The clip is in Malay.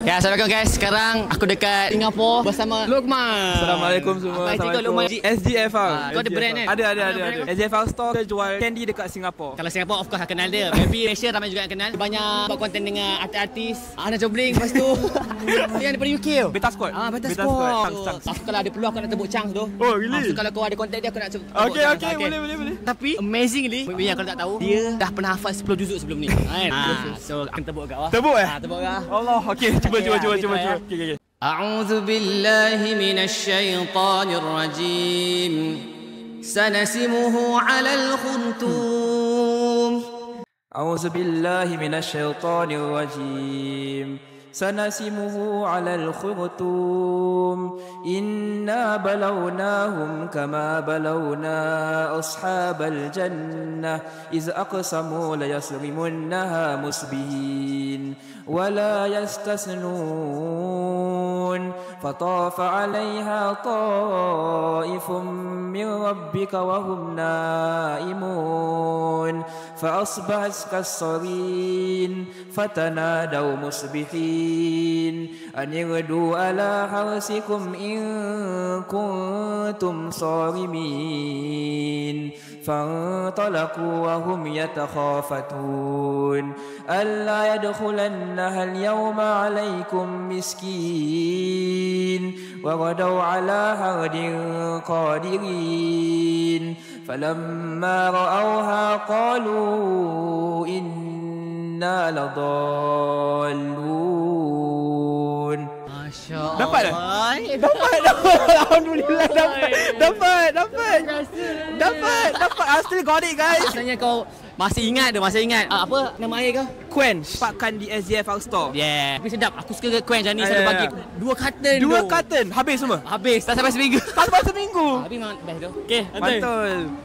Ya, assalamualaikum guys. Sekarang aku dekat Singapura bersama Luqman. Assalamualaikum semua. Luqman. SGFR. Kau ada brand kan? Ada. SGFR store kita jual candy dekat Singapura. Kalau Singapura of course aku kenal dia. Maybe Malaysia ramai juga yang kenal. Banyak buat konten dengan artis-artis. Ana Jobling lepas tu yang daripada UK tu. Beta Squad. Beta Squad. Chance. Aku kalau ada peluang aku nak tebuk chance tu. Oh, really? So kalau kau ada konten dia aku nak tebuk Okay, chance. boleh. Tapi amazingly, yang kalau tak tahu, dia dah pernah hafal 10 juzuk sebelum ni. So aku tebuk kat bawah. Tebuk Tebuk kat. Allah. Okay, cuba. Okay. أعوذ بالله من الشيطان الرجيم سنسمه على الخرطوم أعوذ بالله من الشيطان الرجيم سنسمه على الخرطوم إنا بلوناهم كما بلونا أصحاب الجنة إذ أقسموا ليصرمنها مصبحين ولا يستثنون فطاف عليها طائف من ربك وهم نائمون فأصبحت كالصريم فتنادوا مصبحين أن اغدوا على حرثكم إن كنتم صارمين فانطلقوا وهم يتخافتون ألا يدخلنها اليوم عليكم مسكين وغدوا على حرد قادرين فلما رأوها قالوا إنا لضالون. Masya Allah. Dapat dah? Dapat. Alhamdulillah dapat. I still got it, guys. Rasanya kau masih ingat. Apa nama air kau? Quench. Dapatkan di SGFR store. Yeah. Tapi sedap. Aku suka Quench ni. Selalu bagi 2 karton. 2 karton. Habis semua? Habis. Tak sampai seminggu. Tak sampai seminggu. Tapi memang best tu. Okay, Mantul.